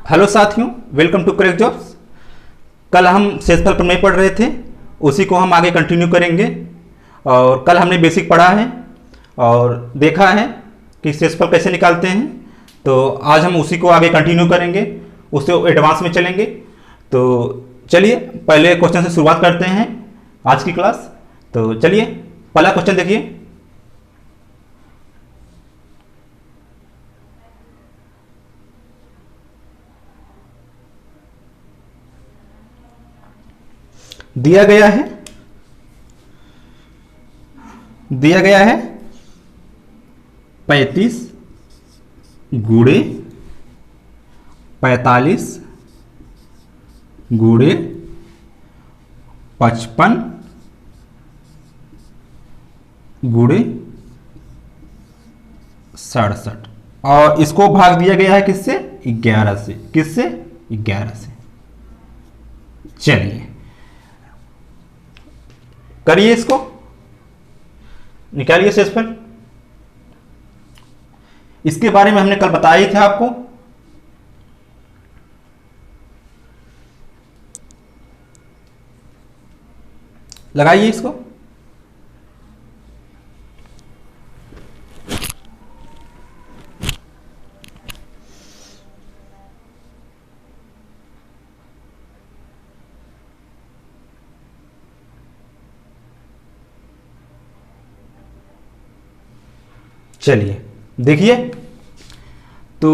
Hello साथियों, welcome to crack jobs. कल हम शेषफल प्रमेय पढ़ रहे थे, उसी को हम आगे कंटिन्यू करेंगे। और कल हमने बेसिक पढ़ा है और देखा है कि शेषफल कैसे निकालते हैं। तो आज हम उसी को आगे कंटिन्यू करेंगे, उससे एडवांस में चलेंगे। तो चलिए पहले क्वेश्चन से शुरुआत करते हैं आज की क्लास। तो चलिए पहला क्वेश्चन देखिए। दिया गया है 35 गुणे 45 गुणे 55 गुणे 67 और इसको भाग दिया गया है किससे? 11 से। किससे? 11 से। चलिए करिए, इसको निकालिए शेषफल। इसके बारे में हमने कल बताया ही था आपको। लगाइए इसको। चलिए देखिए, तो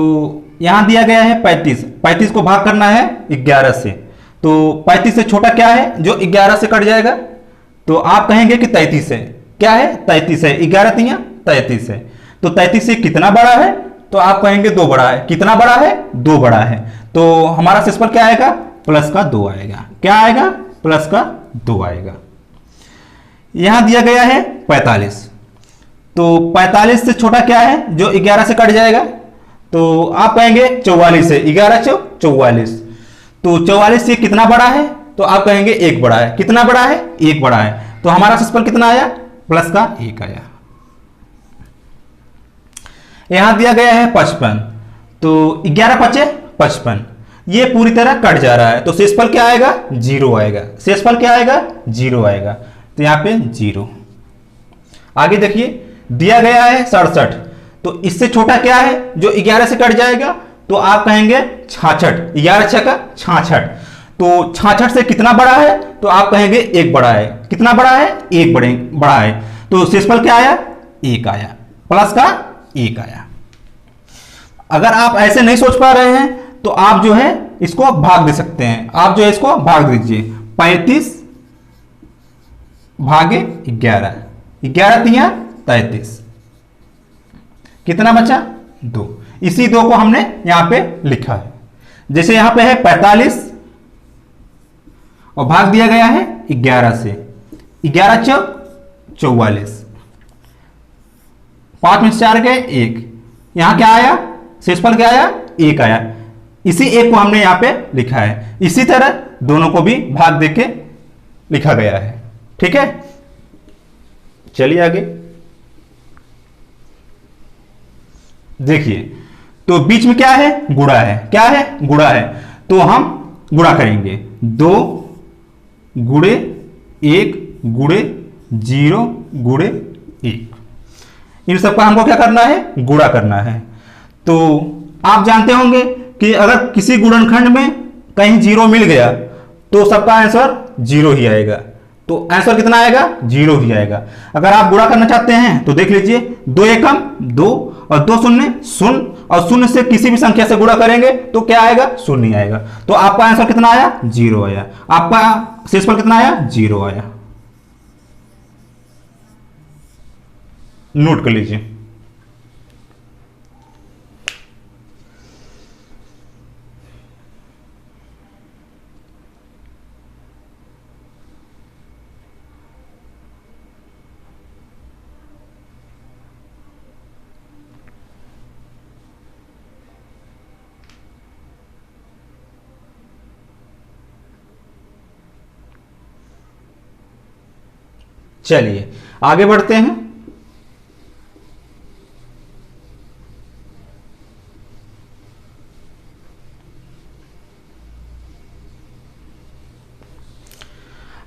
यहां दिया गया है 35 को भाग करना है 11 से। तो 35 से छोटा क्या है जो 11 से कट जाएगा? तो आप कहेंगे कि 33 है। क्या है? 33 है। 11 तिया 33 है। तो 33 से कितना बड़ा है? तो आप कहेंगे 2 बड़ा है। कितना बड़ा है? 2 बड़ा है। तो हमारा शेषफल क्या आएगा? प्लस का 2 आएगा। क्या आएगा? प्लस का 2 आएगा। यहां दिया गया है 45। तो 45 से छोटा क्या है जो 11 से कट जाएगा? तो आप कहेंगे 44 है। 11 चौ 44। तो 44 से कितना बड़ा है? तो आप कहेंगे 1 बड़ा है। कितना बड़ा है? 1 बड़ा है। तो हमारा शेषफल कितना आया? प्लस का 1 आया। यहां दिया गया है 55। तो 11 पचे 55। ये पूरी तरह कट जा रहा है। तो शेषफल क्या आएगा? 0 आएगा। शेषफल क्या आएगा? 0 आएगा। तो यहां पे 0। आगे देखिए, दिया गया है 67। तो इससे छोटा क्या है जो 11 से कट जाएगा? तो आप कहेंगे 66। 11 छक्का 66। तो 66 से कितना बड़ा है? तो आप कहेंगे 1 बड़ा है। कितना बड़ा है? 1 बड़ा है। तो शेषफल क्या आया? 1 आया। प्लस का 1 आया। अगर आप ऐसे नहीं सोच पा रहे हैं तो आप जो है इसको भाग दे सकते हैं। आप जो है इसको भाग दीजिए। 35 भागे 11। 11 तिया 33। कितना बचा? 2। इसी 2 को हमने यहां पे लिखा है। जैसे यहां पे है 45 और भाग दिया गया है 11 से। 11 चौ 44। 5 में 4 गए 1। यहां क्या आया? शेषफल क्या आया? 1 आया। इसी 1 को हमने यहां पे लिखा है। इसी तरह दोनों को भी भाग देके लिखा गया है। ठीक है, चलिए आगे देखिए। तो बीच में क्या है? गुणा है। क्या है? गुणा है। तो हम गुणा करेंगे। 2 गुणे 1 गुणे 0 गुणे 1। इन सबका हमको क्या करना है? गुणा करना है। तो आप जानते होंगे कि अगर किसी गुणनखंड में कहीं 0 मिल गया तो सबका आंसर 0 ही आएगा। तो आंसर कितना आएगा? 0 ही आएगा। अगर आप गुणा करना चाहते हैं तो देख लीजिए, 2 एकम 2 और 2 शून्य 0 और 0 से किसी भी संख्या से गुणा करेंगे तो क्या आएगा? 0 आएगा। तो आपका आंसर कितना आया? 0 आया। आपका शेषफल कितना आया? 0 आया। नोट कर लीजिए। चलिए आगे बढ़ते हैं।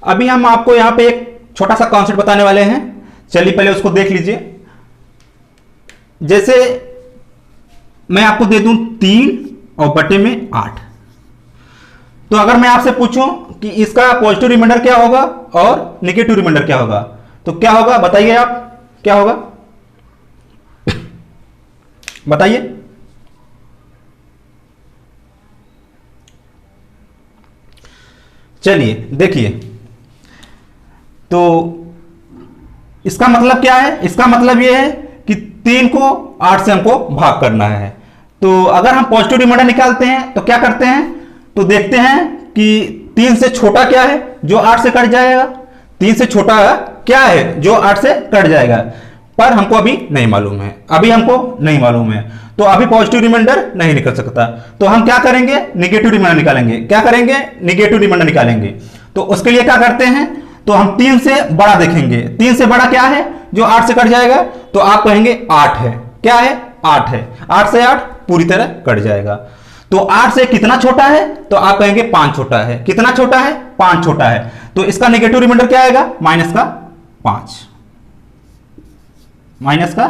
अभी हम आपको यहाँ पे एक छोटा सा कॉन्सेप्ट बताने वाले हैं, चलिए पहले उसको देख लीजिए। जैसे मैं आपको दे दूं 3 और बटे में 8, तो अगर मैं आपसे पूछूं कि इसका पॉजिटिव रिमाइंडर क्या होगा और नेगेटिव रिमाइंडर क्या होगा, तो क्या होगा बताइए आप, क्या होगा बताइए। चलिए देखिए, तो इसका मतलब क्या है, इसका मतलब यह है कि 3 को 8 से हमको भाग करना है। तो अगर हम पॉजिटिव रिमाइंडर निकालते हैं तो क्या करते हैं, तो देखते हैं कि 3 से छोटा क्या है जो 8 से कट जाएगा, 3 से छोटा क्या है जो 8 से कट जाएगा, पर हमको अभी नहीं मालूम है, अभी हमको नहीं मालूम है, तो अभी पॉजिटिव रिमाइंडर नहीं निकल सकता। तो हम क्या करेंगे, निगेटिव रिमाइंडर निकालेंगे। क्या करेंगे, निगेटिव रिमाइंडर निकालेंगे। तो उसके लिए क्या करते हैं, तो हम 3 से बड़ा देखेंगे। 3 से बड़ा क्या है जो 8 से कट जाएगा, तो आप कहेंगे 8 है। क्या है, 8 है। 8 से 8 पूरी तरह कट जाएगा। तो 8 से कितना छोटा है, तो आप कहेंगे 5 छोटा है। कितना छोटा है, 5 छोटा है। तो इसका नेगेटिव रिमाइंडर क्या आएगा, माइनस का 5, माइनस का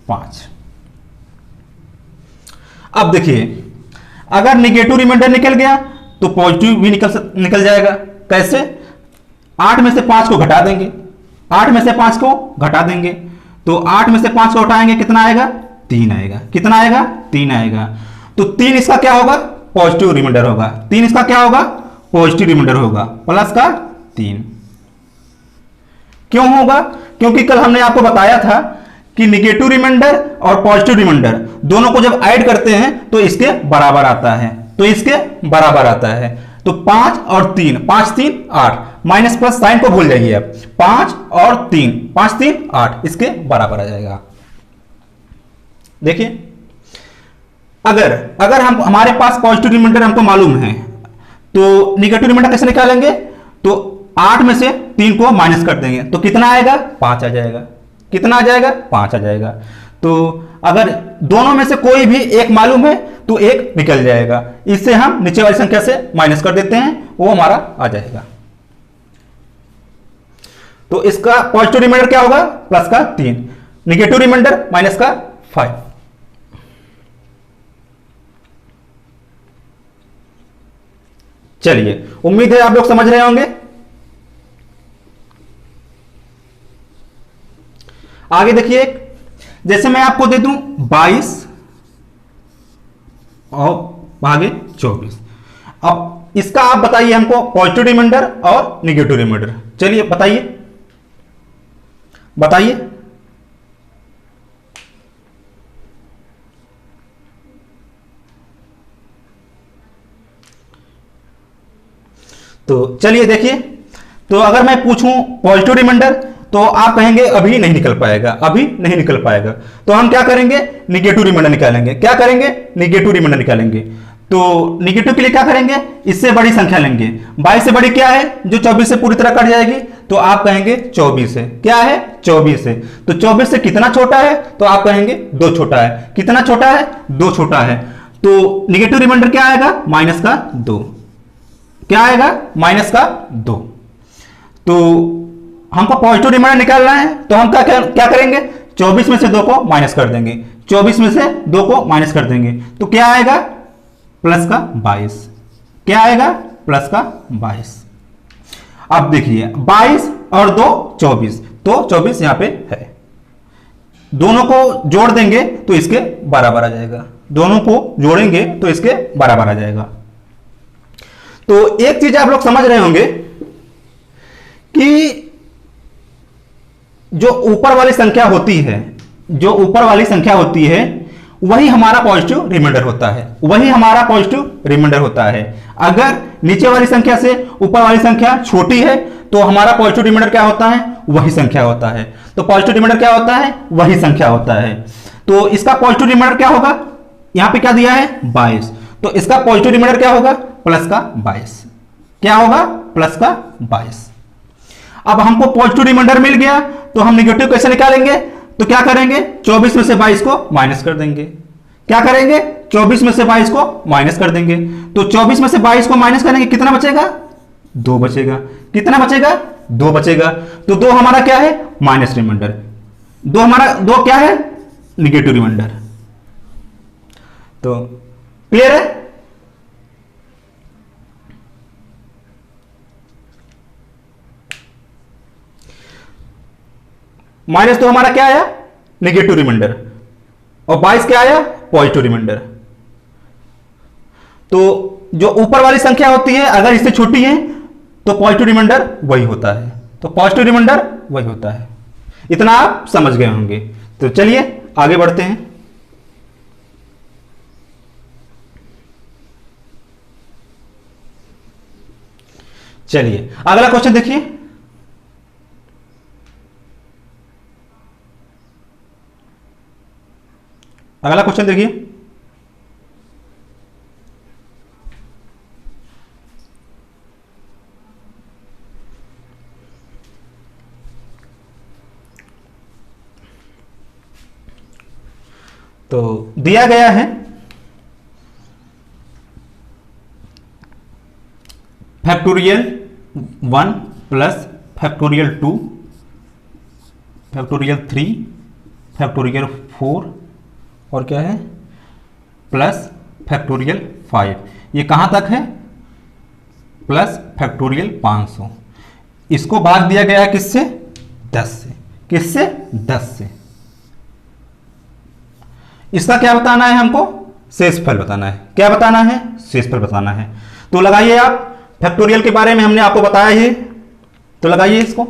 5। अब देखिए, अगर नेगेटिव रिमाइंडर निकल गया तो पॉजिटिव भी निकल जाएगा। कैसे, 8 में से 5 को घटा देंगे, 8 में से 5 को घटा देंगे, तो 8 में से 5 को घटाएंगे कितना आएगा, 3 आएगा। कितना आएगा, 3 आएगा। तो 3 इसका क्या होगा, पॉजिटिव रिमाइंडर होगा। 3 इसका क्या होगा, पॉजिटिव रिमाइंडर होगा, प्लस का 3। क्यों होगा, क्योंकि कल हमने आपको बताया था कि निगेटिव रिमाइंडर और पॉजिटिव रिमाइंडर दोनों को जब ऐड करते हैं तो इसके बराबर आता है, तो इसके बराबर आता है। तो 5 और 3, 5 3 8, माइनस प्लस साइन को भूल जाइए अब, 5 और 3, 5 3 8, इसके बराबर आ जाएगा। देखिए, अगर हम हमारे पास पॉजिटिव रिमाइंडर हमको मालूम है तो निगेटिव रिमाइंडर कैसे निकालेंगे, तो 8 में से 3 को माइनस कर देंगे तो कितना आएगा, 5 आ जाएगा। कितना आ जाएगा, 5 आ जाएगा। तो अगर दोनों में से कोई भी एक मालूम है तो एक निकल जाएगा, इससे हम नीचे वाली संख्या से माइनस कर देते हैं, वो हमारा आ जाएगा। तो इसका पॉजिटिव रिमाइंडर क्या होगा, प्लस का 3, निगेटिव रिमाइंडर माइनस का 5। चलिए, उम्मीद है आप लोग समझ रहे होंगे। आगे देखिए, जैसे मैं आपको दे दूं 22 और भागे 24। अब इसका आप बताइए हमको पॉजिटिव रिमाइंडर और निगेटिव रिमाइंडर। चलिए बताइए, बताइए। तो चलिए देखिए, तो अगर मैं पूछूं पॉजिटिव रिमाइंडर तो आप कहेंगे अभी नहीं निकल पाएगा, अभी नहीं निकल पाएगा। तो हम क्या करेंगे, निगेटिव रिमाइंडर निकालेंगे। क्या करेंगे, निगेटिव रिमाइंडर निकालेंगे। तो निगेटिव के लिए क्या करेंगे, इससे बड़ी संख्या लेंगे। 22 से बड़ी क्या है, जो 24 से पूरी तरह कट जाएगी, तो आप कहेंगे 24 है। क्या है, 24 है। तो 24 से कितना छोटा है, तो आप कहेंगे 2 छोटा है। कितना छोटा है, 2 छोटा है। तो निगेटिव रिमाइंडर क्या आएगा, माइनस का 2। क्या आएगा, माइनस का 2। तो हमको पॉजिटिव रिमाइंडर निकालना है, तो हम क्या करेंगे, 24 में से 2 को माइनस कर देंगे। 24 में से 2 को माइनस कर देंगे तो क्या आएगा, प्लस का 22। क्या आएगा, प्लस का 22। अब देखिए, 22 और 2 24, तो 24 यहां पे है। दोनों को जोड़ देंगे तो इसके बराबर आ जाएगा। दोनों को जोड़ेंगे तो इसके बराबर आ जाएगा। तो एक चीज आप लोग समझ रहे होंगे कि जो ऊपर वाली संख्या होती है, जो ऊपर वाली संख्या होती है, वही हमारा पॉजिटिव रिमाइंडर होता है, वही हमारा पॉजिटिव रिमाइंडर होता है। अगर नीचे वाली संख्या से ऊपर वाली संख्या छोटी है तो हमारा पॉजिटिव रिमाइंडर क्या होता है, वही संख्या होता है। तो पॉजिटिव रिमाइंडर क्या होता है, वही संख्या होता है। तो इसका पॉजिटिव रिमाइंडर क्या होगा, यहां पे क्या दिया है 22, तो इसका पॉजिटिव रिमाइंडर क्या होगा, प्लस का 22। क्या होगा, प्लस का 22। अब हमको पॉजिटिव रिमाइंडर मिल गया तो हम निगेटिव कैसे निकालेंगे, तो क्या करेंगे, 24 में से 22 को माइनस कर देंगे। क्या करेंगे, 24 में से 22 को माइनस कर देंगे। तो 24 में से 22 को माइनस करेंगे, कितना बचेगा, 2 बचेगा। कितना बचेगा, 2 बचेगा। तो 2 हमारा क्या है, माइनस रिमाइंडर। 2 हमारा 2 क्या है, निगेटिव रिमाइंडर। तो क्लियर है। -2 हमारा क्या आया, निगेटिव रिमाइंडर, और 22 क्या आया, पॉजिटिव रिमाइंडर। तो जो ऊपर वाली संख्या होती है अगर इससे छोटी है तो पॉजिटिव रिमाइंडर वही होता है, तो पॉजिटिव रिमाइंडर वही होता है। इतना आप समझ गए होंगे। तो चलिए आगे बढ़ते हैं। चलिए अगला क्वेश्चन देखिए। अगला क्वेश्चन देखिए। तो दिया गया है factorial 1 plus factorial 2 factorial 3 factorial 4 और क्या है प्लस फैक्टोरियल 5। ये कहां तक है, प्लस फैक्टोरियल 500। इसको भाग दिया गया है किससे, 10 से। किससे, 10 से। इसका क्या बताना है हमको, शेषफल बताना है। क्या बताना है, शेषफल बताना है। तो लगाइए आप, फैक्टोरियल के बारे में हमने आपको बताया ही, तो लगाइए इसको।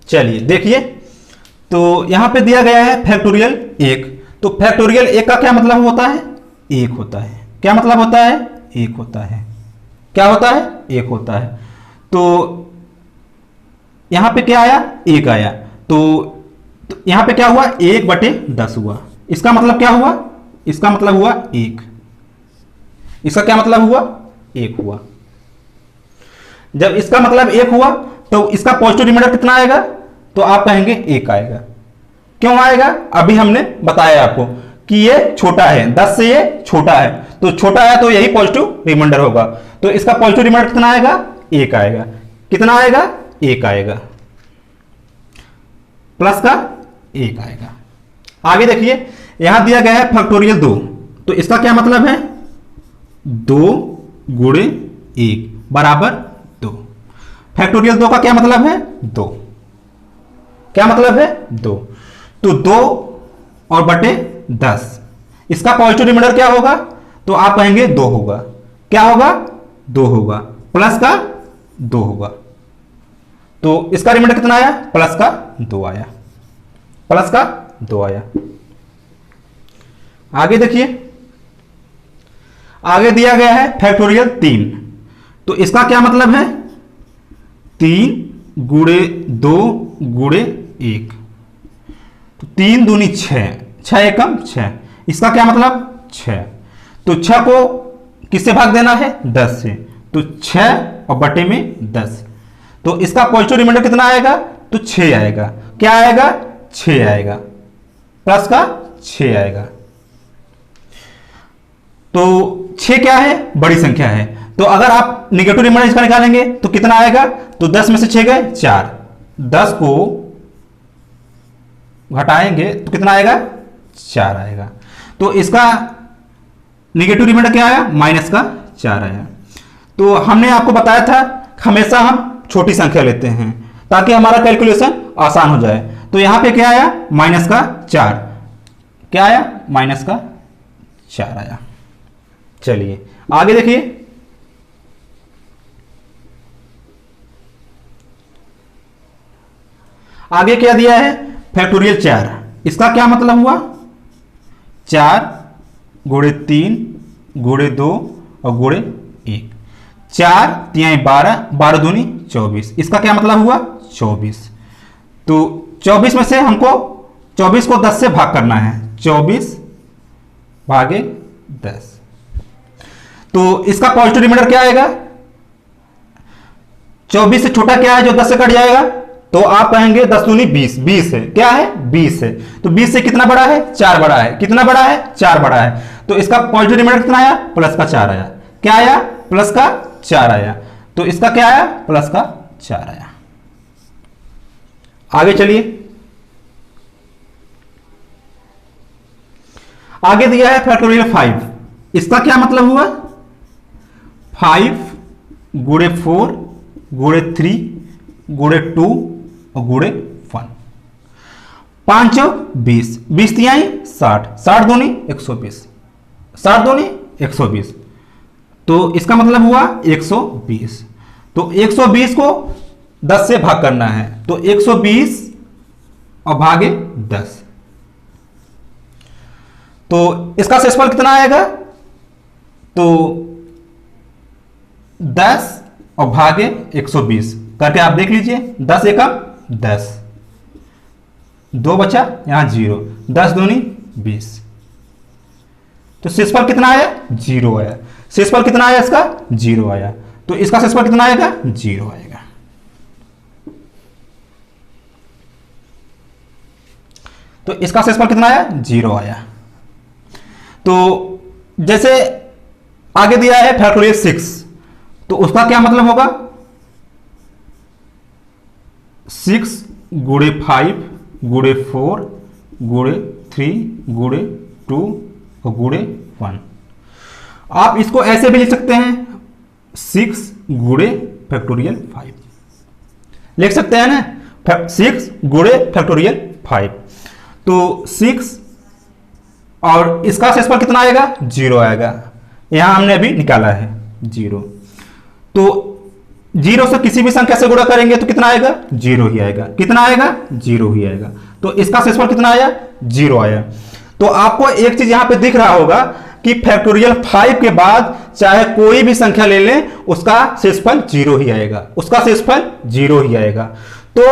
चलिए देखिए, तो यहां पे दिया गया है फैक्टोरियल 1। तो फैक्टोरियल 1 का क्या मतलब होता है, 1 होता है। क्या मतलब होता है, 1 होता है। क्या होता है, 1 होता है। तो यहां पे क्या आया, 1 आया। तो यहां पे क्या हुआ, 1/10 हुआ। इसका मतलब क्या हुआ, इसका मतलब हुआ 1। इसका क्या मतलब हुआ, 1 हुआ। जब इसका मतलब 1 हुआ तो इसका पॉजिटिव रिमाइंडर कितना आएगा, तो आप कहेंगे 1 आएगा। क्यों आएगा, अभी हमने बताया आपको कि ये छोटा है, 10 से ये छोटा है, तो छोटा है तो यही पॉजिटिव रिमाइंडर होगा। तो इसका पॉजिटिव रिमाइंडर कितना आएगा, 1 आएगा। कितना आएगा, 1 आएगा। प्लस का 1 आएगा। आगे देखिए, यहां दिया गया है फैक्टोरियल 2। तो इसका क्या मतलब है, 2 गुणे 1 बराबर 2। फैक्टोरियल 2 का क्या मतलब है, 2। क्या मतलब है, 2। तो 2 और बटे 10, इसका पॉजिटिव रिमाइंडर क्या होगा, तो आप कहेंगे 2 होगा। क्या होगा, 2 होगा। प्लस का 2 होगा। तो इसका रिमाइंडर कितना आया, प्लस का 2 आया। प्लस का 2 आया। आगे देखिए, आगे दिया गया है फैक्टोरियल 3। तो इसका क्या मतलब है, 3 गुणे 2 गुणे 1। तो 3 दूनी 6, 6 एकम 6। इसका क्या मतलब 6। तो 6 को किससे भाग देना है, 10 से। तो 6 और बटे में 10। तो इसका पॉजिटिव रिमाइंडर कितना आएगा, तो 6 आएगा। क्या आएगा, 6 आएगा। प्लस का 6 आएगा। तो 6 क्या है, बड़ी संख्या है। तो अगर आप निगेटिव रिमाइंडर इसका निकालेंगे तो कितना आएगा, तो 10 में से 6 गए 4, 10 को घटाएंगे तो कितना आएगा, 4 आएगा। तो इसका निगेटिव रिमाइंडर क्या आया, माइनस का 4 आया। तो हमने आपको बताया था हमेशा हम छोटी संख्या लेते हैं ताकि हमारा कैलकुलेशन आसान हो जाए। तो यहां पे क्या आया, माइनस का 4। क्या आया, माइनस का 4 आया। चलिए आगे देखिए, आगे क्या दिया है, फैक्टोरियल 4। इसका क्या मतलब हुआ, 4 गुणे 3 गुणे 2 और गुणे 1। 4 3 12, 12 दूनी 24। इसका क्या मतलब हुआ, 24। तो 24 में से हमको 24 को 10 से भाग करना है। 24 भागे 10। तो इसका पॉजिटिव रिमाइंडर क्या आएगा, 24 से छोटा क्या है जो 10 से कट जाएगा, तो आप कहेंगे 10 दूनी 20, 20 है, क्या है 20 है। तो 20 से कितना बड़ा है, 4 बड़ा है, कितना बड़ा है 4 बड़ा है। तो इसका पॉजिटिव रिमाइंडर कितना आया, प्लस का 4 आया, क्या आया प्लस का 4 आया। तो इसका क्या आया प्लस का 4 आया। आगे चलिए, आगे दिया है फैक्टोरियल 5। इसका क्या मतलब हुआ, 5 गुणे 4 गुणे 3 गुणे 2 और गुणे 1, 5 20, 20 तिहाई 60, 60 दूनी 120, 60 दूनी 120। तो इसका मतलब हुआ 120। तो 120 को 10 से भाग करना है, तो 120 और भागे 10। तो इसका शेषफल कितना आएगा, तो 10 और भागे 120 करके आप देख लीजिए, 10 एकम 10, 2 बचा यहां 0, 10 दूनी 20। तो शेषफल कितना आया 0 आया। शेषफल कितना आया इसका 0 आया। तो इसका शेषफल कितना आएगा 0 आएगा। तो इसका शेषफल कितना आया 0 आया। तो जैसे आगे दिया है फैक्टोरियल 6, तो उसका क्या मतलब होगा, 6 गुणे 5 गुणे 4 गुणे 3 गुणे 2 और गुणे 1। आप इसको ऐसे भी लिख सकते हैं, 6 गुणे फैक्टोरियल 5 लिख सकते हैं ना, 6 गुणे फैक्टोरियल 5। तो 6 और इसका शेषफल कितना आएगा 0 आएगा। यहां हमने अभी निकाला है 0। तो 0 से किसी भी संख्या से गुणा करेंगे तो कितना आएगा 0 ही आएगा, कितना आएगा 0 ही आएगा। तो इसका शेषफल कितना आया 0 आया। तो आपको एक चीज यहां पे दिख रहा होगा कि फैक्टोरियल 5 के बाद चाहे कोई भी संख्या ले लें उसका शेषफल 0 ही आएगा, उसका शेषफल 0 ही आएगा। तो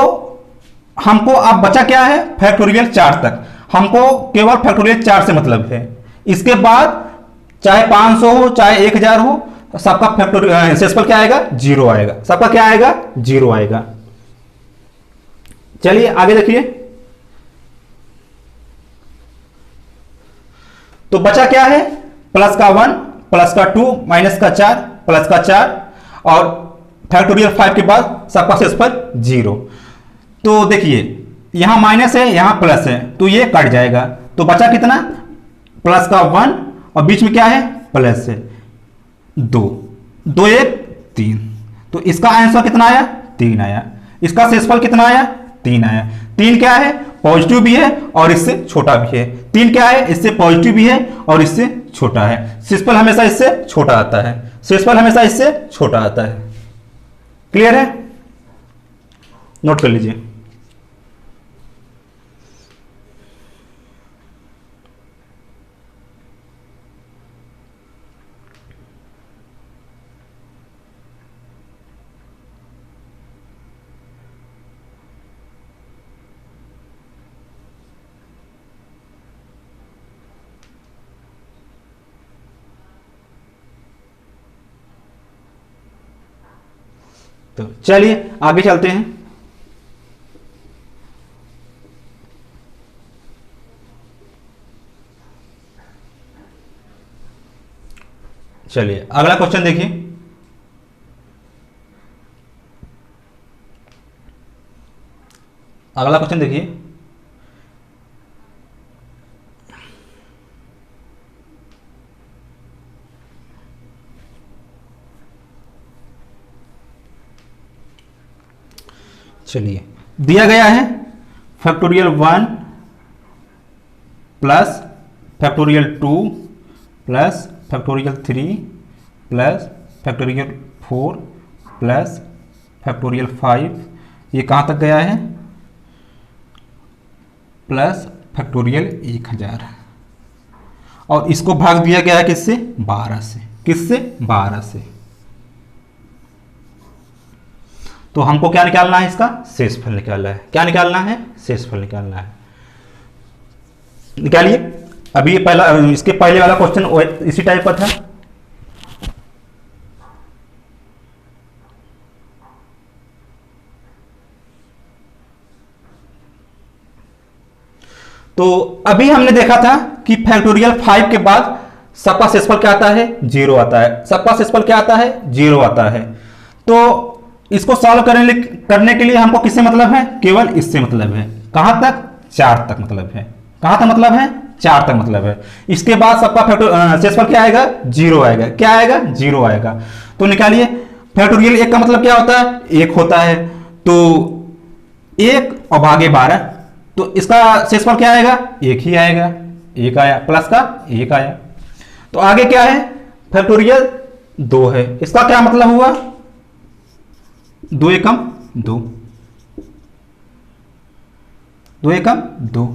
हमको अब बचा क्या है फैक्टोरियल 4 तक, हमको केवल फैक्टोरियल 4 से मतलब है। इसके बाद चाहे 500 हो चाहे 1000 हो, सबका फैक्टोरियल शेषफल क्या आएगा 0 आएगा, सबका क्या आएगा 0 आएगा। चलिए आगे देखिए। तो बचा क्या है, प्लस का 1 प्लस का 2 माइनस का 4 प्लस का 4 और फैक्टोरियल 5 के बाद सबका शेषफल 0। तो देखिए यहां माइनस है यहां प्लस है, तो ये कट जाएगा। तो बचा कितना, प्लस का 1 और बीच में क्या है प्लस है 2, 2 1 3। तो इसका आंसर कितना आया 3 आया। इसका शेषफल कितना आया 3 आया। 3 क्या है पॉजिटिव भी है और इससे छोटा भी है। 3 क्या है इससे पॉजिटिव भी है और इससे छोटा है। शेषफल हमेशा इससे छोटा आता है, शेषफल हमेशा इससे छोटा आता है। क्लियर है, नोट कर लीजिए। तो चलिए आगे चलते हैं। चलिए अगला क्वेश्चन देखिए। अगला क्वेश्चन देखिए। चलिए दिया गया है factorial 1 plus factorial 2 plus factorial 3 plus factorial 4 plus factorial 5, ये कहाँ तक गया है प्लस फैक्टोरियल 1000। और इसको भाग दिया गया है किससे 12 से, किससे 12 से। तो हमको क्या निकालना है, इसका शेषफल निकालना है। क्या निकालना है, शेषफल निकालना है। निकालिए। अभी पहला, इसके पहले वाला क्वेश्चन इसी टाइप का था। तो अभी हमने देखा था कि फैक्टोरियल 5 के बाद सबका शेषफल क्या आता है, 0 आता है। सबका शेषफल क्या आता है, 0 आता है। तो इसको सॉल्व करने के लिए हमको किससे मतलब है, केवल इससे मतलब है। कहां तक, 4 तक मतलब है। कहां तक मतलब है, 4 तक मतलब है। इसके बाद सबका शेषफल क्या आएगा, 0 आएगा। क्या आएगा, 0 आएगा। तो निकालिए, फैक्टोरियल 1 का मतलब क्या होता है, 1 होता है। तो 1 और भागे 12, तो इसका शेषफल क्या आएगा, 1 ही आएगा। 1 आया, प्लस का 1 आया। तो आगे क्या है, फैक्टोरियल 2 है। इसका क्या मतलब हुआ, 2 एकम 2, 2 एकम 2,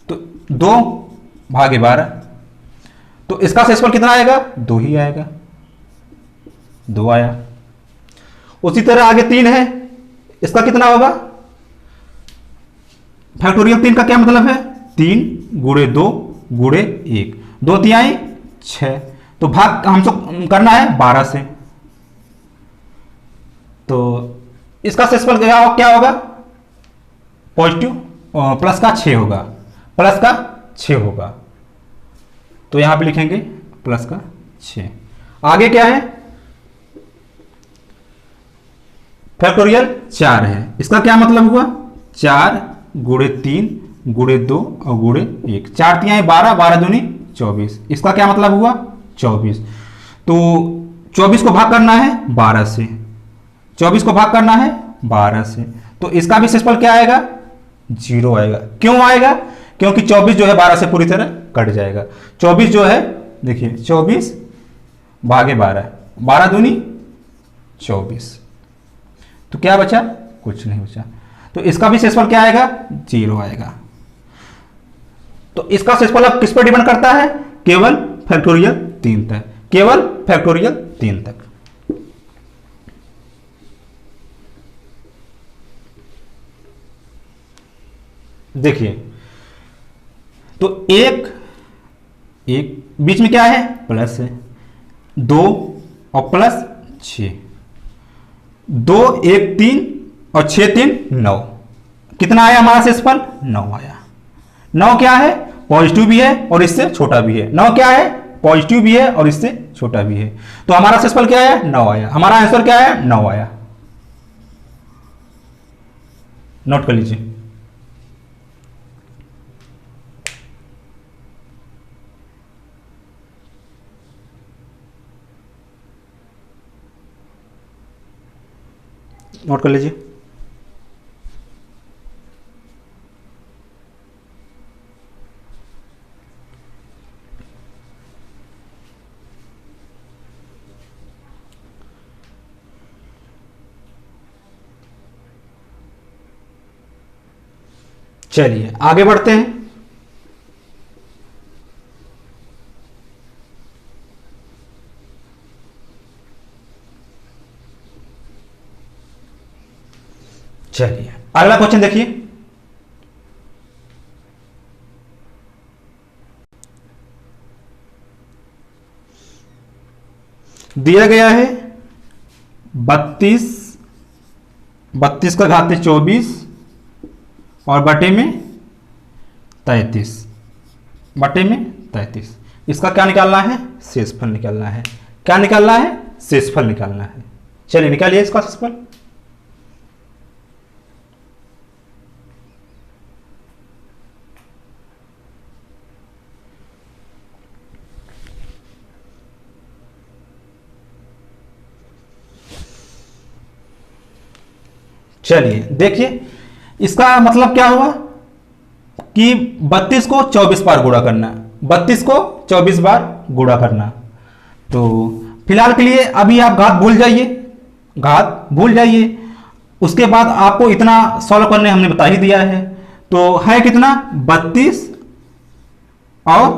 तो 2 भागे 12, तो इसका शेषफल कितना आएगा, 2 ही आएगा। 2 आया। उसी तरह आगे 3 है, इसका कितना होगा, फैक्टोरियल 3 का क्या मतलब है, 3 गुणे 2 गुणे 1, 2 तिहाई 6, तो भाग हमको करना है 12 से। तो इसका शेषफल क्या होगा, पॉजिटिव, प्लस का 6 होगा, प्लस का 6 होगा। तो यहां पे लिखेंगे प्लस का 6। आगे क्या है, फैक्टोरियल 4 है। इसका क्या मतलब हुआ, 4 गुणे 3 गुणे 2 और गुणे 1, 4 तिहाई 12, 12 दूनी 24। इसका क्या मतलब हुआ, 24। तो 24 को भाग करना है 12 से, 24 को भाग करना है 12 से, तो इसका भी शेषफल क्या आएगा, 0 आएगा। क्यों आएगा, क्योंकि 24 जो है 12 से पूरी तरह कट जाएगा। 24 जो है, देखिए 24 भागे 12, 12 दूनी 24, तो क्या बचा, कुछ नहीं बचा। तो इसका भी शेषफल क्या आएगा, 0 आएगा। तो इसका शेषफल अब किस पर डिपेंड करता है, केवल फैक्टोरियल 3 तक, केवल फैक्टोरियल 3 तक। देखिए, तो एक बीच में क्या है, प्लस है, 2 और प्लस 6, 2 1 3 और 6 3 9, कितना आया हमारा शेषफल, 9 आया। 9 क्या है, पॉजिटिव भी है और इससे छोटा भी है। 9 क्या है, पॉजिटिव भी है और इससे छोटा भी है। तो हमारा शेषफल क्या आया, 9 आया। हमारा आंसर क्या है, 9 आया। नोट कर लीजिए। नोट कर लीजिए। चलिए आगे बढ़ते हैं। चलिए अगला क्वेश्चन देखिए। दिया गया है 32 का घात 24 और बटे में 33, बटे में 33। इसका क्या निकालना है, शेषफल निकालना है। क्या निकालना है, शेषफल निकालना है। चलिए निकालिए इसका शेषफल। चलिए देखिए, इसका मतलब क्या हुआ कि 32 को 24 बार गुणा करना, 32 को 24 बार गुणा करना। तो फिलहाल के लिए अभी आप घात भूल जाइए, घात भूल जाइए। उसके बाद आपको इतना सॉल्व करने हमने बता ही दिया है। तो है कितना, 32 और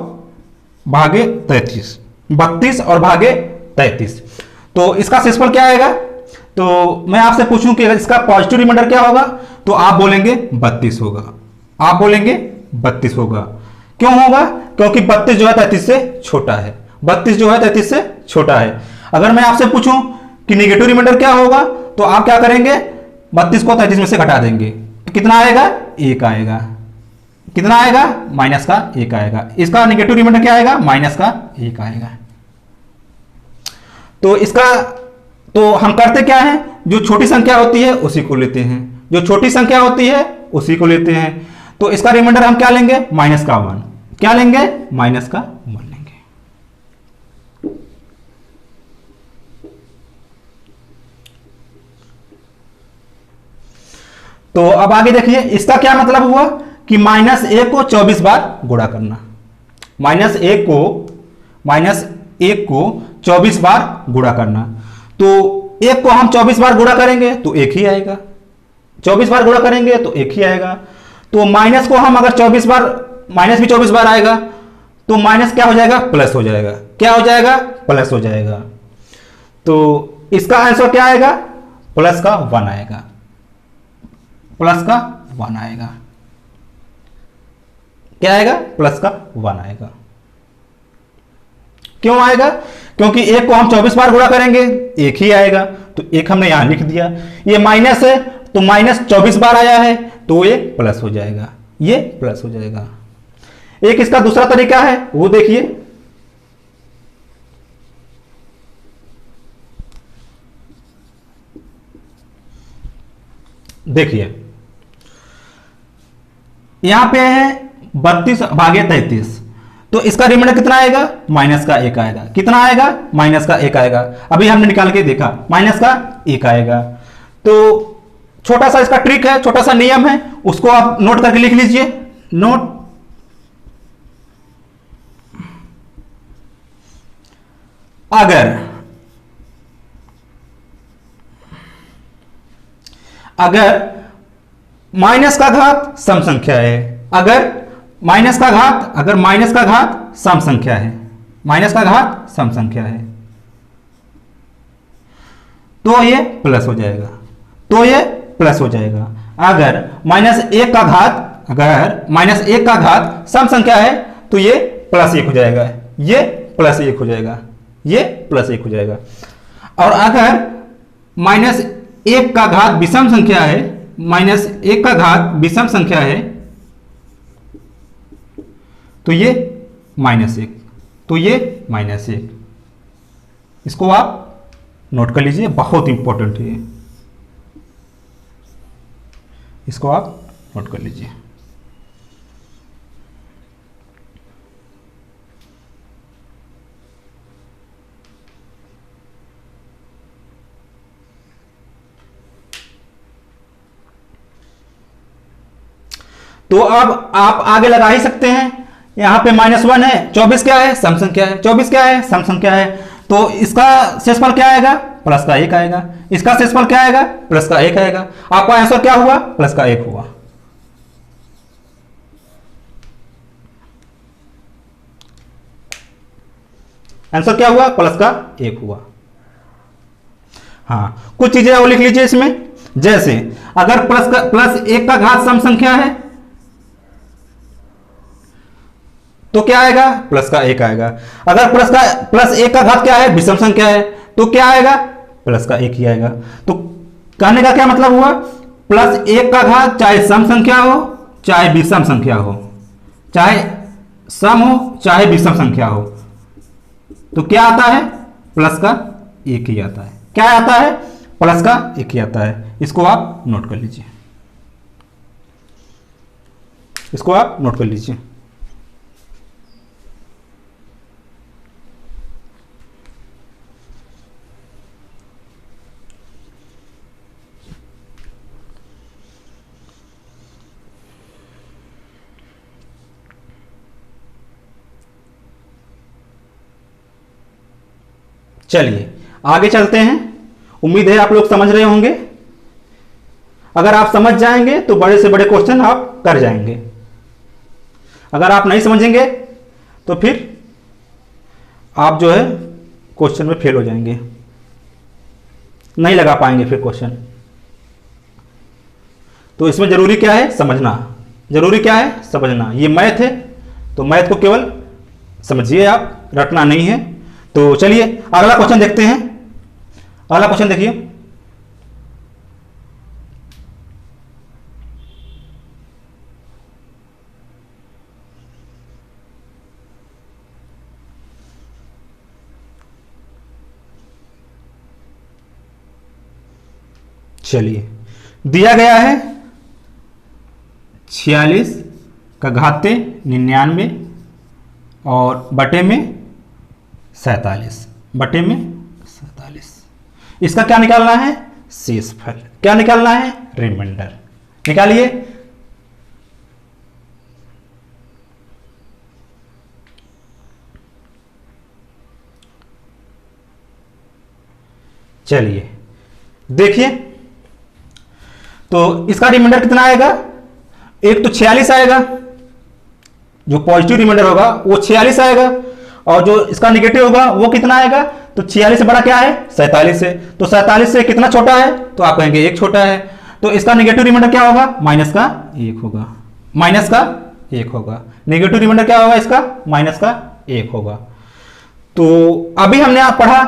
भागे 33, 32 और भागे 33। तो इसका शेषफल क्या आएगा। तो मैं आपसे पूछूं कि अगर इसका पॉजिटिव रिमाइंडर क्या होगा, तो आप बोलेंगे 32 होगा, आप बोलेंगे 32 होगा। क्यों होगा, क्योंकि 32 जो है 33 से छोटा है, 32 जो है 33 से छोटा है। अगर मैं आपसे पूछूं कि नेगेटिव रिमाइंडर क्या होगा, तो आप क्या करेंगे, 32 को 33 में से घटा देंगे, तो कितना आएगा, 1 आएगा। कितना आएगा, माइनस का 1 आएगा। इसका निगेटिव रिमाइंडर क्या आएगा, माइनस का 1 आएगा। तो इसका तो हम करते क्या है, जो छोटी संख्या होती है उसी को लेते हैं, जो छोटी संख्या होती है उसी को लेते हैं। तो इसका रिमाइंडर हम क्या लेंगे, माइनस का 1। क्या लेंगे, माइनस का 1 लेंगे। तो अब आगे देखिए, इसका क्या मतलब हुआ कि -1 को 24 बार गुणा करना। -1 को 24 बार गुणा करना। तो 1 को हम 24 बार गुणा करेंगे तो 1 ही आएगा, 24 बार गुणा करेंगे तो 1 ही आएगा। तो माइनस को हम अगर 24 बार, माइनस भी 24 बार आएगा तो माइनस क्या हो जाएगा, प्लस हो जाएगा। क्या हो जाएगा, प्लस हो जाएगा। तो इसका आंसर क्या आएगा, प्लस का 1 आएगा, प्लस का 1 आएगा। क्या आएगा, प्लस का 1 आएगा। क्यों आएगा, क्योंकि 1 को हम 24 बार गुणा करेंगे 1 ही आएगा। तो 1 हमने यहां लिख दिया। ये माइनस है तो माइनस 24 बार आया है तो ये प्लस हो जाएगा, ये प्लस हो जाएगा। एक इसका दूसरा तरीका है, वो देखिए। देखिए यहां पे है 32 भागे 33। तो इसका रिमाइंडर कितना आएगा, माइनस का 1 आएगा। कितना आएगा, माइनस का 1 आएगा। अभी हमने निकाल के देखा, माइनस का 1 आएगा। तो छोटा सा इसका ट्रिक है, छोटा सा नियम है, उसको आप नोट करके लिख लीजिए। नोट, अगर माइनस का घात सम संख्या है, अगर माइनस का घात सम संख्या है, माइनस का घात सम संख्या है, तो ये प्लस हो जाएगा, तो ये प्लस हो जाएगा। अगर -1 का घात सम संख्या है तो ये +1 हो जाएगा, ये +1 हो जाएगा, ये +1 हो जाएगा। और अगर -1 का घात विषम संख्या है, -1 का घात विषम संख्या है तो ये -1, तो ये -1। इसको आप नोट कर लीजिए, बहुत इंपॉर्टेंट है ये, इसको आप नोट कर लीजिए। तो अब आप आगे लगा ही सकते हैं। यहां पे -1 है, 24 क्या है, सम संख्या है, 24 क्या है, सम संख्या है। तो इसका शेषफल क्या आएगा, प्लस का 1 आएगा। इसका शेषफल क्या आएगा, प्लस का 1 आएगा। आपका आंसर क्या हुआ, प्लस का 1 हुआ। आंसर क्या हुआ, प्लस का 1 हुआ। हाँ, कुछ चीजें और लिख लीजिए इसमें। जैसे अगर +1 का घात सम संख्या है तो क्या आएगा, प्लस का 1 आएगा। अगर +1 का घात क्या है, विषम संख्या है, तो क्या आएगा, प्लस का 1 ही आएगा। तो कहने का क्या मतलब हुआ, +1 का घात चाहे सम संख्या हो चाहे विषम संख्या हो, चाहे सम हो चाहे विषम संख्या हो, तो क्या आता है, प्लस का 1 ही आता है। क्या आता है, प्लस का 1 ही आता है। इसको आप नोट कर लीजिए, इसको आप नोट कर लीजिए। चलिए आगे चलते हैं। उम्मीद है आप लोग समझ रहे होंगे। अगर आप समझ जाएंगे तो बड़े से बड़े क्वेश्चन आप कर जाएंगे। अगर आप नहीं समझेंगे तो फिर आप जो है क्वेश्चन में फेल हो जाएंगे, नहीं लगा पाएंगे फिर क्वेश्चन। तो इसमें जरूरी क्या है, समझना। जरूरी क्या है, समझना। ये मैथ है तो मैथ को केवल समझिए आप, रटना नहीं है। तो चलिए अगला क्वेश्चन देखते हैं। अगला क्वेश्चन देखिए, चलिए दिया गया है 46 का घाते 99 और बटे में 47, बटे में 47। इसका क्या निकालना है? शेषफल। क्या निकालना है? रिमाइंडर। निकालिए। चलिए देखिए, तो इसका रिमाइंडर कितना आएगा? एक तो 46 आएगा, जो पॉजिटिव रिमाइंडर होगा वो 46 आएगा, और जो इसका निगेटिव होगा वो कितना आएगा? तो 46 से बड़ा क्या है? 47 है। तो 47 से कितना छोटा है? तो आप कहेंगे 1 छोटा है। तो इसका निगेटिव रिमाइंडर क्या होगा? माइनस का 1 होगा, माइनस का 1 होगा। निगेटिव रिमाइंडर क्या होगा इसका? माइनस का 1 होगा। तो अभी हमने आप पढ़ा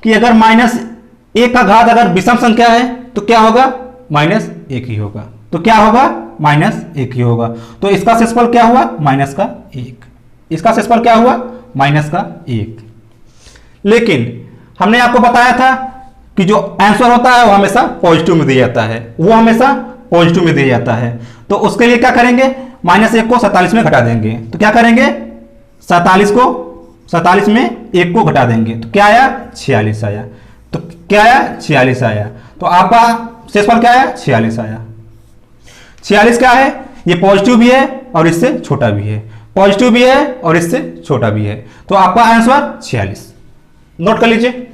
कि अगर -1 का घात अगर विषम संख्या है तो क्या होगा? -1 ही होगा। तो क्या होगा? -1 ही होगा। तो इसका शेषफल क्या हुआ? -1। इसका शेषफल क्या हुआ? -1। लेकिन हमने आपको बताया था कि जो आंसर होता है वो हमेशा पॉजिटिव में दिया जाता है, वो हमेशा पॉजिटिव में दिया जाता है। तो उसके लिए क्या करेंगे? -1 को 47 में घटा देंगे। तो क्या करेंगे? 47 में 1 को घटा देंगे। तो क्या आया? 46 आया। तो क्या आया? 46 आया। तो आपका शेषफल क्या आया? 46 आया। 46 क्या है? ये पॉजिटिव भी है और इससे छोटा भी है, पॉजिटिव भी है और इससे छोटा भी है। तो आपका आंसर 46। नोट कर लीजिए।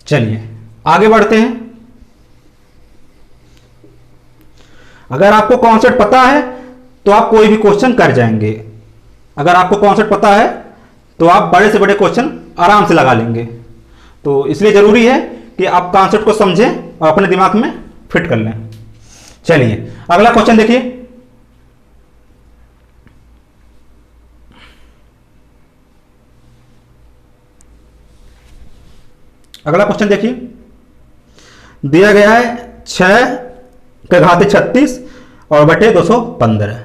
चलिए आगे बढ़ते हैं। अगर आपको कॉन्सेप्ट पता है तो आप कोई भी क्वेश्चन कर जाएंगे। अगर आपको कॉन्सेप्ट पता है तो आप बड़े से बड़े क्वेश्चन आराम से लगा लेंगे। तो इसलिए जरूरी है कि आप कॉन्सेप्ट को समझें और अपने दिमाग में फिट कर लें। चलिए अगला क्वेश्चन देखिए। अगला क्वेश्चन देखिए, दिया गया है 6 के घाते 36 और बटे 215,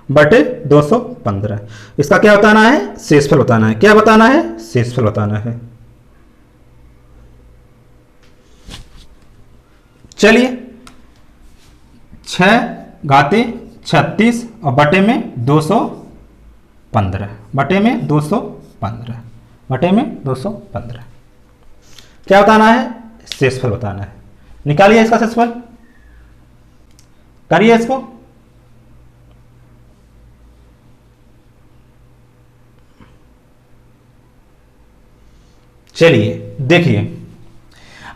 बटे 215। इसका क्या बताना है? शेषफल बताना है। क्या बताना है? शेषफल बताना है। चलिए 6 घाते 36 और बटे में 215, बटे में 215, बटे में 215। क्या बताना है? शेषफल बताना है। निकालिए इसका शेषफल, करिए इसको। चलिए देखिए,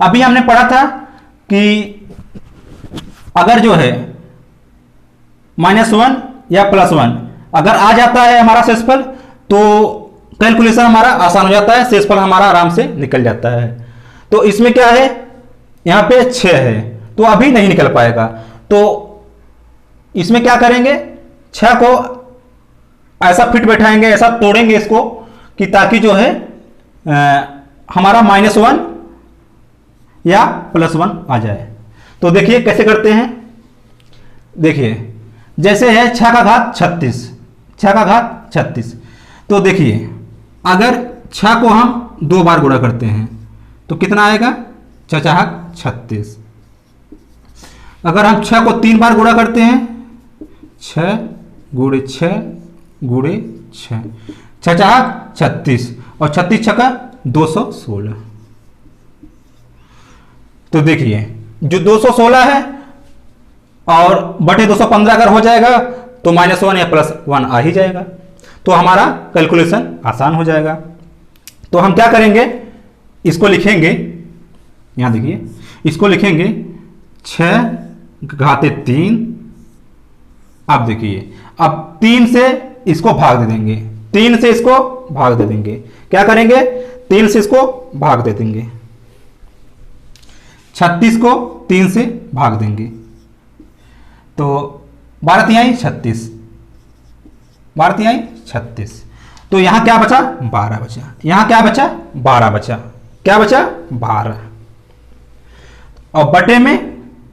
अभी हमने पढ़ा था कि अगर जो है -1 या +1 अगर आ जाता है हमारा शेषफल तो कैलकुलेशन हमारा आसान हो जाता है, शेषफल हमारा आराम से निकल जाता है। तो इसमें क्या है? यहां पे 6 है तो अभी नहीं निकल पाएगा। तो इसमें क्या करेंगे? 6 को ऐसा फिट बैठाएंगे, ऐसा तोड़ेंगे इसको कि ताकि जो है हमारा -1 या +1 आ जाए। तो देखिए कैसे करते हैं। देखिए जैसे है 6 का घात 36, 6 का घात 36। तो देखिए अगर 6 को हम 2 बार गुणा करते हैं तो कितना आएगा? 6×6 36। अगर हम 6 को 3 बार गुणा करते हैं, 6 × 6 × 6, 6×6 36 और 36×6 216। तो देखिए जो 216 है और बटे 215 अगर हो जाएगा तो -1 या +1 आ ही जाएगा। तो हमारा कैलकुलेशन आसान हो जाएगा। तो हम क्या करेंगे? इसको लिखेंगे, यहां देखिए इसको लिखेंगे 6 घाते 3। अब देखिए अब 3 से इसको भाग दे देंगे, 3 से इसको भाग दे देंगे। क्या करेंगे? 3 से इसको भाग दे देंगे। 36 को 3 से भाग देंगे तो 12×3 = 36, 12×3 = 36। तो यहां क्या बचा, 12 बचा। यहां क्या बचा, 12 बचा। क्या बचा, 12। और बटे में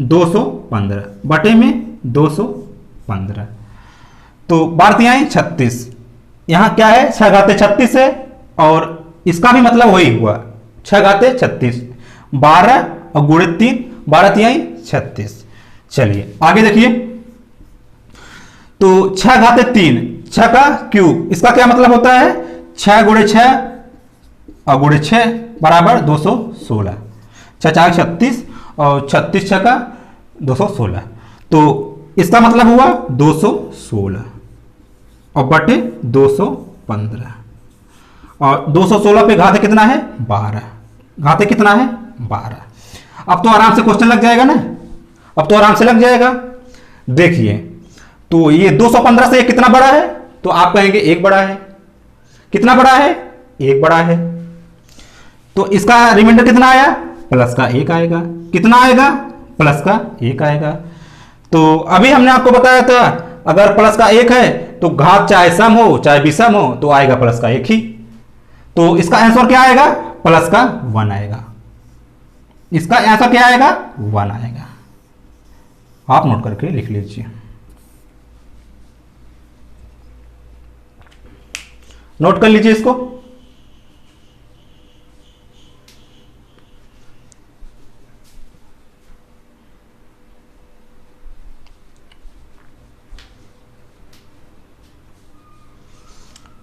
215, बटे में 215। तो 12 36। यहां क्या है, 6 घाते 36 है, और इसका भी मतलब वही हुआ, 6 घाते 36, 12 और गुणे 3, 12 36। चलिए आगे देखिए। तो 6 घाते 3, 6 का क्यूब, इसका क्या मतलब होता है, 6 गुणे 6 और गुणे 6 बराबर 216। 6 4 36 और 36 6 का 216। तो इसका मतलब हुआ 216 और बटे 215। और 216 पे घाते कितना है, 12। घाते कितना है, 12। अब तो आराम से क्वेश्चन लग जाएगा ना, अब तो आराम से लग जाएगा। देखिए तो ये 215 से ये कितना बड़ा है, तो आप कहेंगे 1 बड़ा है। कितना बड़ा है, 1 बड़ा है। तो इसका रिमाइंडर कितना आया, प्लस का 1 आएगा। कितना आएगा, प्लस का 1 आएगा। तो अभी हमने आपको बताया था अगर प्लस का 1 है तो घात चाहे सम हो चाहे विषम हो तो आएगा प्लस का 1 ही। तो इसका आंसर क्या आएगा, प्लस का 1 आएगा। इसका आंसर क्या आएगा, 1 आएगा। आप नोट करके लिख लीजिए, नोट कर लीजिए इसको।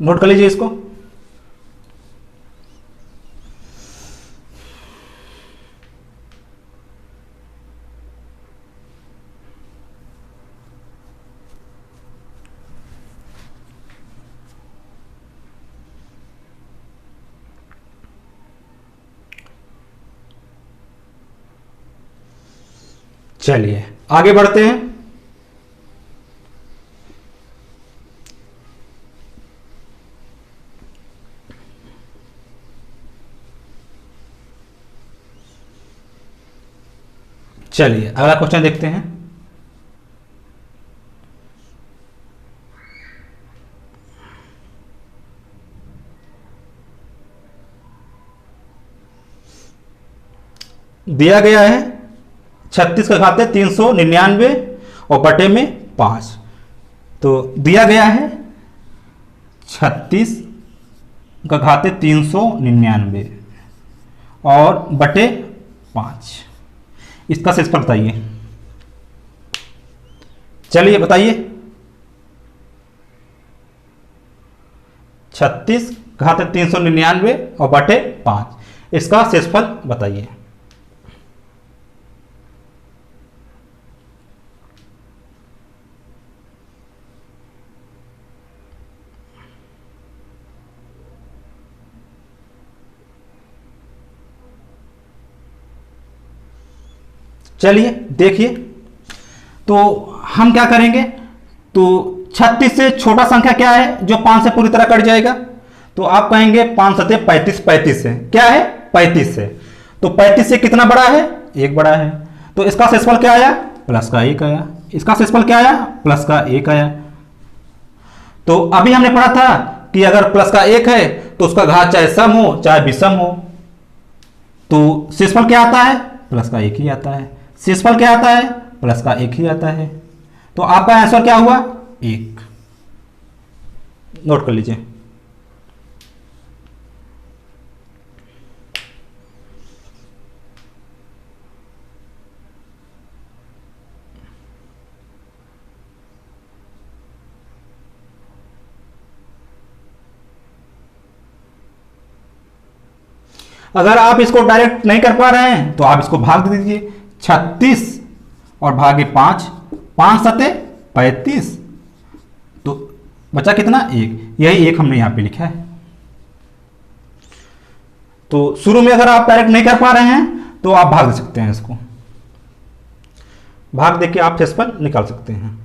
नोट कर लीजिए इसको। चलिए आगे बढ़ते हैं। चलिए अगला क्वेश्चन देखते हैं। दिया गया है 36 का घाते 399 और बटे में 5। तो दिया गया है 36 का घाते 399 और बटे 5। इसका शेषफल बताइए। चलिए बताइए। 36 घाते 399 और बटे 5, इसका शेषफल बताइए। चलिए देखिए, तो हम क्या करेंगे, तो 36 से छोटा संख्या क्या है जो 5 से पूरी तरह कट जाएगा, तो आप कहेंगे 5 सते 35, 35 से क्या है, 35 से। तो 35 से कितना बड़ा है, 1 बड़ा है। तो इसका शेषफल क्या आया, प्लस का 1 आया। इसका शेषफल क्या आया, प्लस का 1 आया। तो अभी हमने पढ़ा था कि अगर प्लस का 1 है तो उसका घात चाहे सम हो चाहे विषम हो, तो शेषफल क्या आता है, प्लस का 1 ही आता है। शेषफल क्या आता है, प्लस का 1 ही आता है। तो आपका आंसर क्या हुआ, 1। नोट कर लीजिए। अगर आप इसको डायरेक्ट नहीं कर पा रहे हैं तो आप इसको भाग दीजिए। 36 और भागे 5, 5 सते 35, तो बचा कितना, 1। यही 1 हमने यहां पे लिखा है। तो शुरू में अगर आप डायरेक्ट नहीं कर पा रहे हैं तो आप भाग दे सकते हैं, इसको भाग देके आप शेषफल निकाल सकते हैं।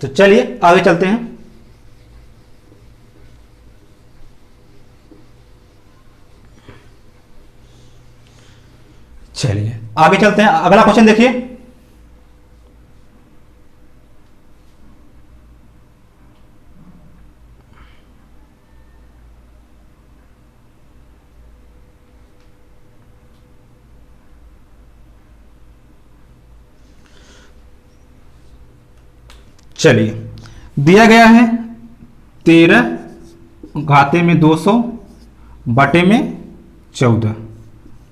तो चलिए आगे चलते हैं। चलिए आगे चलते हैं। अगला क्वेश्चन देखिए। चलिए, दिया गया है 13 घाते में 200 बटे में 14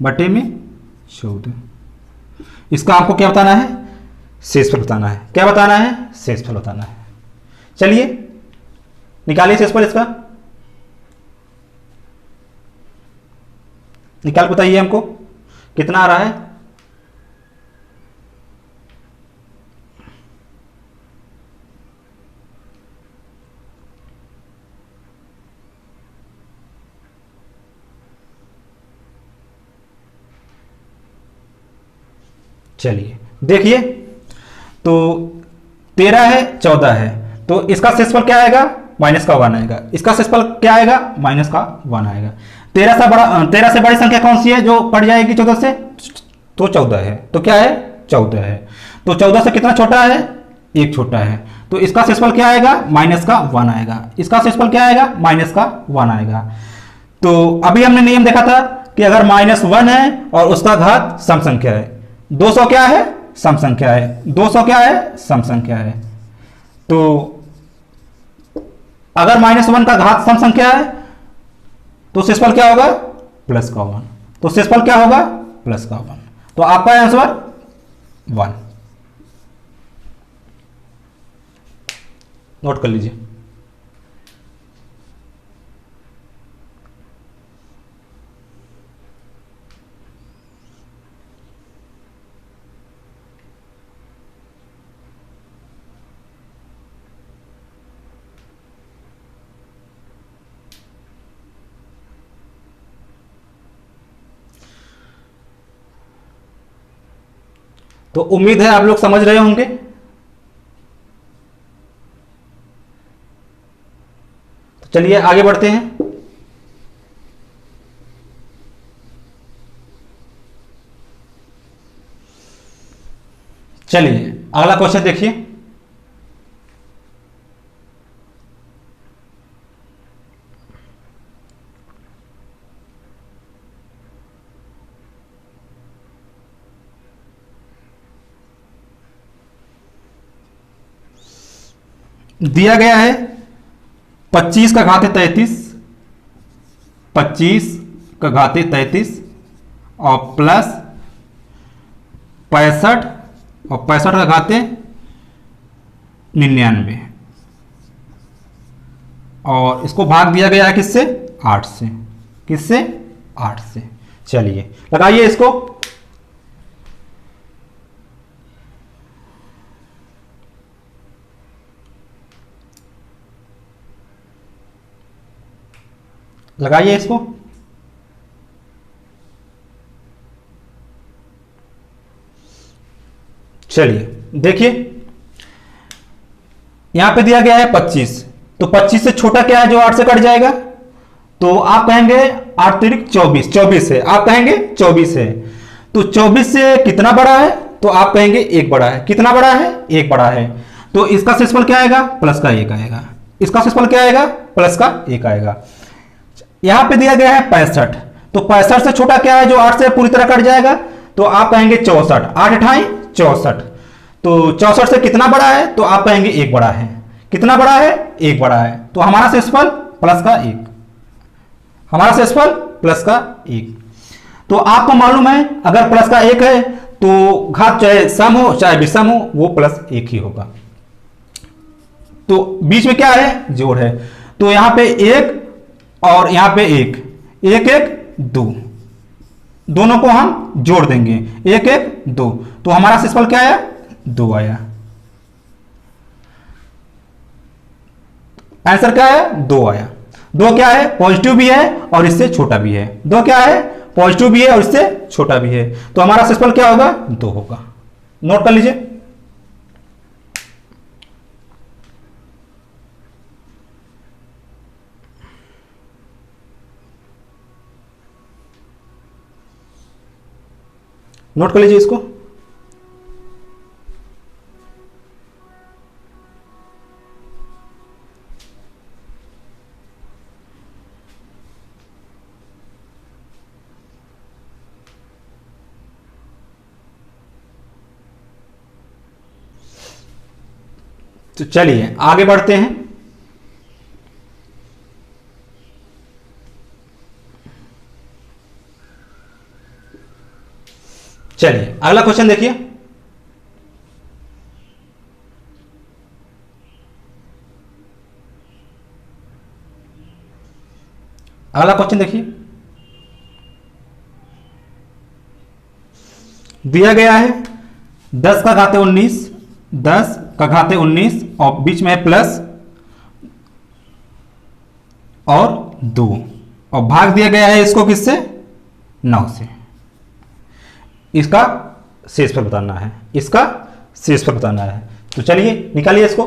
बटे में 14। इसका आपको क्या बताना है? शेषफल बताना है। क्या बताना है? शेषफल बताना है। चलिए निकालिए शेषफल इसका, निकाल बताइए हमको कितना आ रहा है। चलिए देखिए, तो 13 है 14 है, तो इसका शेषफल क्या आएगा? माइनस का 1 आएगा। इसका शेषफल क्या आएगा? माइनस का 1 आएगा। 13 से बड़ी संख्या कौन सी है जो कट जाएगी 14 से? तो 14 है। तो क्या है? 14 है। तो 14 से कितना छोटा है? 1 छोटा है। तो इसका शेषफल क्या आएगा? माइनस का 1 आएगा। इसका शेषफल क्या आएगा? माइनस का 1 आएगा। तो अभी हमने नियम देखा था कि अगर -1 है और उसका घात सम संख्या है, 200 क्या है? सम संख्या है। 200 क्या है? सम संख्या है। तो अगर -1 का घात सम संख्या है तो शेषफल क्या होगा? प्लस का 1। तो शेषफल क्या होगा? प्लस का 1। तो आपका आंसर 1। नोट कर लीजिए। तो उम्मीद है आप लोग समझ रहे होंगे। तो चलिए आगे बढ़ते हैं। चलिए अगला क्वेश्चन देखिए। दिया गया है 25 का घाते 33, 25 का घाते 33 और प्लस 65 और 65 का घाते 99, और इसको भाग दिया गया है किससे? 8 से। किससे? 8 से। चलिए लगाइए इसको। लगाइए इसको। चलिए देखिए, यहां पे दिया गया है 25, तो 25 से छोटा क्या है जो 8 से कट जाएगा? तो आप कहेंगे 8 तिरिक 24, 24 है। आप कहेंगे 24 है। तो 24 से कितना बड़ा है? तो आप कहेंगे 1 बड़ा है। कितना बड़ा है? 1 बड़ा है। तो इसका शेषफल क्या आएगा? प्लस का 1 आएगा। इसका शेषफल क्या आएगा? प्लस का 1 आएगा। यहां पे दिया गया है 65, तो 65 से छोटा क्या है जो 8 से पूरी तरह कट जाएगा? तो आप कहेंगे 64। 8 अठाई 64। तो 64 से कितना बड़ा है? तो आप कहेंगे 1 बड़ा है। कितना बड़ा है? 1 बड़ा है। तो हमारा शेषफल प्लस का 1। हमारा शेषफल प्लस का 1। तो आपको मालूम है अगर प्लस का 1 है तो घात चाहे सम हो चाहे विषम हो वो प्लस 1 ही होगा। तो बीच में क्या है? जोड़ है। तो यहां पे 1 और यहां पे 1, 1 1 2, दोनों को हम जोड़ देंगे। 1 1 2, तो हमारा शेषफल क्या आया? 2 आया। आंसर क्या है? 2 आया। 2 क्या है? पॉजिटिव भी है और इससे छोटा भी है। 2 क्या है? पॉजिटिव भी है और इससे छोटा भी है। तो हमारा शेषफल क्या होगा? 2 होगा। नोट कर लीजिए। नोट कर लीजिए इसको। तो चलिए आगे बढ़ते हैं। चलिए अगला क्वेश्चन देखिए। अगला क्वेश्चन देखिए, दिया गया है 10 का घाते 19, 10 का घाते 19 और बीच में है प्लस और 2 और भाग दिया गया है इसको किससे, 9 से। इसका शेषफल बताना है, इसका शेषफल बताना है। तो चलिए निकालिए इसको।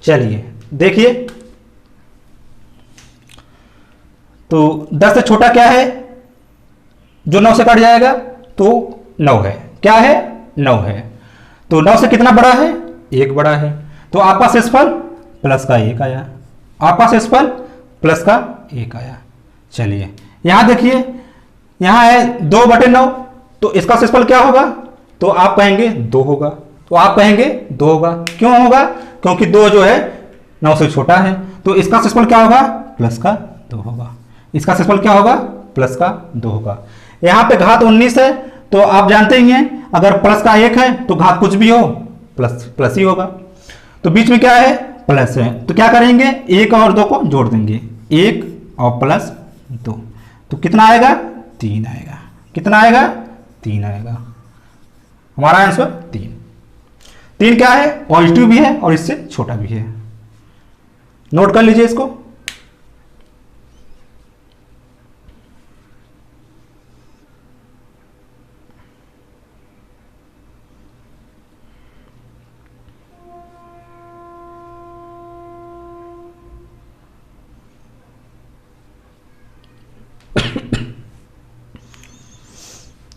चलिए देखिए, तो 10 से छोटा क्या है जो 9 से कट जाएगा, तो 9 है। क्या है, 9 है। तो 9 से कितना बड़ा है, 1 बड़ा है। तो आपका शेषफल प्लस का 1 आया, आपका शेषफल प्लस का 1 आया। चलिए यहां देखिए, यहां है 2/9, तो इसका शेषफल क्या होगा, तो आप कहेंगे 2 होगा। तो आप कहेंगे 2 होगा। क्यों होगा, क्योंकि 2 जो है 9 से छोटा है। तो इसका शेषफल क्या होगा, प्लस का 2 होगा। इसका शेषफल क्या होगा, प्लस का 2 होगा। यहां पे घात 19 है, तो आप जानते ही हैं अगर प्लस का 1 है तो घात कुछ भी हो प्लस प्लस ही होगा। तो बीच में क्या है, प्लस है। तो क्या करेंगे, 1 और 2 को जोड़ देंगे, 1 और प्लस 2, तो कितना आएगा, 3 आएगा। कितना आएगा, 3 आएगा। हमारा आंसर 3। 3 क्या है, पॉजिटिव भी है और इससे छोटा भी है। नोट कर लीजिए इसको।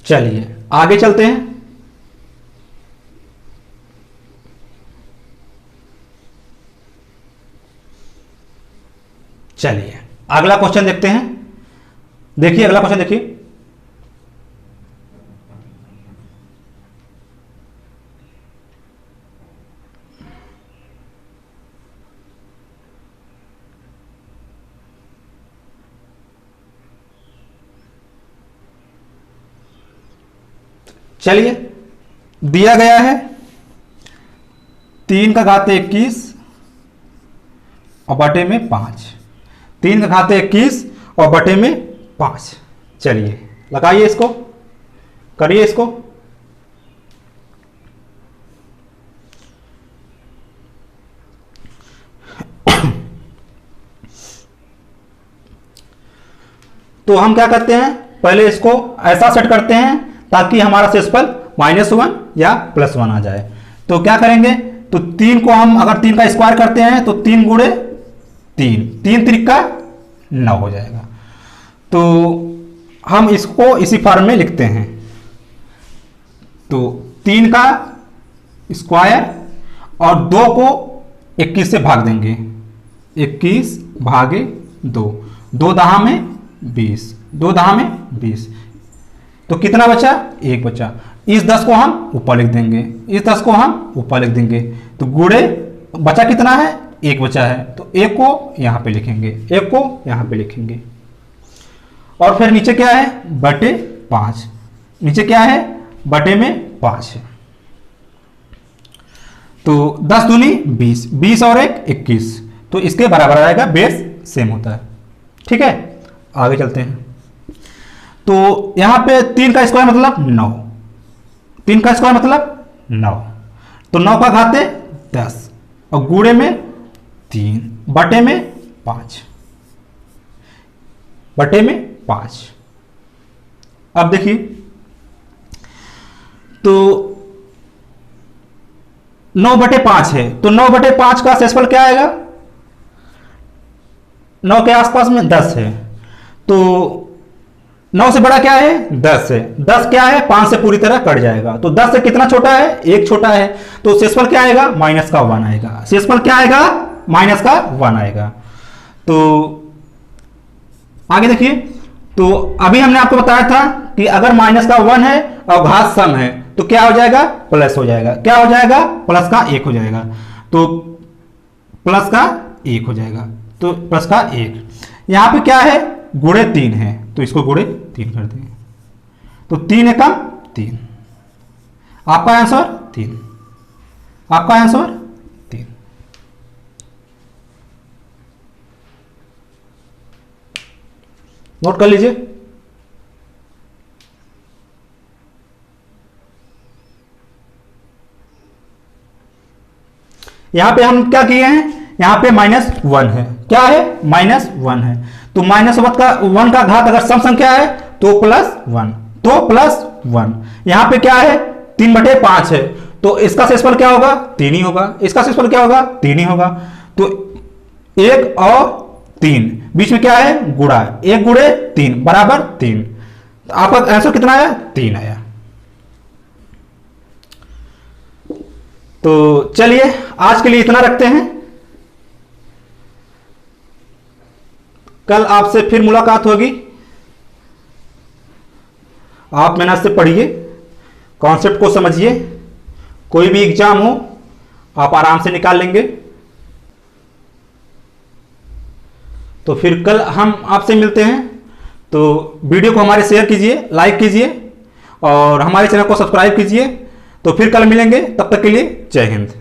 चलिए आगे चलते हैं। चलिए अगला क्वेश्चन देखते हैं। देखिए अगला क्वेश्चन देखिए, चलिए दिया गया है 3 का घात 21 और बटे में 5। 3 का घात 21 और बटे में 5। चलिए लगाइए इसको, करिए इसको। तो हम क्या करते हैं, पहले इसको ऐसा सेट करते हैं ताकि हमारा शेषफल -1 या +1 आ जाए। तो क्या करेंगे, तो 3 को हम अगर 3 का स्क्वायर करते हैं तो 3 गुणे 3, 3 त्रिका 9 हो जाएगा। तो हम इसको इसी फॉर्म में लिखते हैं। तो 3 का स्क्वायर और 2 को 21 से भाग देंगे, 21 भागे 2, 2 दहा में 20, 2 दहा में 20। तो कितना बचा, 1 बचा। इस 10 को हम ऊपर लिख देंगे, इस 10 को हम ऊपर लिख देंगे। तो गुणे बचा कितना है, 1 बचा है। तो 1 को यहां पे लिखेंगे, 1 को यहां पे लिखेंगे। और फिर नीचे क्या है, बटे 5। नीचे क्या है, बटे में 5 है। तो 10 दूनी 20, 20 और 1 21। तो इसके बराबर आएगा, बेस सेम होता है। ठीक है, आगे चलते हैं। तो यहां पे 3 का स्क्वायर मतलब 9, 3 का स्क्वायर मतलब 9। तो 9 का घाते 10 और गुणे में 3 बटे में 5, बटे में 5। अब देखिए, तो 9 बटे 5 है, तो 9 बटे 5 का शेषफल क्या आएगा, 9 के आसपास में 10 है। तो 9 से बड़ा क्या है, 10 है। 10 क्या है, 5 से पूरी तरह कट जाएगा। तो 10 से कितना छोटा है, 1 छोटा है। तो शेषफल क्या आएगा, -1 आएगा। शेषफल क्या आएगा, -1 आएगा। तो आगे देखिए, तो अभी हमने आपको बताया था कि अगर माइनस का 1 है और घात सम है तो क्या हो जाएगा, प्लस हो जाएगा। क्या हो जाएगा, प्लस का 1 हो जाएगा। तो प्लस का 1 हो जाएगा, तो प्लस का 1। यहां पे क्या है, गुणे 3 है, तो इसको गुणे 3 कर देंगे, तो 3 एकम 3। आपका आंसर 3, आपका आंसर 3। नोट कर लीजिए। यहां पे हम क्या किए हैं, यहां पे -1 है। क्या है, -1 है। तो -1 का घात अगर सम संख्या है तो +1, तो +1। यहां पे क्या है, 3/5 है, तो इसका शेषफल क्या होगा, 3 ही होगा। इसका शेषफल क्या होगा, 3 ही होगा। तो 1 और 3 बीच में क्या है, गुणा, 1 गुणे 3 बराबर 3। तो आपका आंसर कितना आया, 3 आया। तो चलिए आज के लिए इतना रखते हैं। कल आपसे फिर मुलाकात होगी। आप मेहनत से पढ़िए, कॉन्सेप्ट को समझिए। कोई भी एग्जाम हो आप आराम से निकाल लेंगे। तो फिर कल हम आपसे मिलते हैं। तो वीडियो को हमारे शेयर कीजिए, लाइक कीजिए और हमारे चैनल को सब्सक्राइब कीजिए। तो फिर कल मिलेंगे, तब तक के लिए जय हिंद।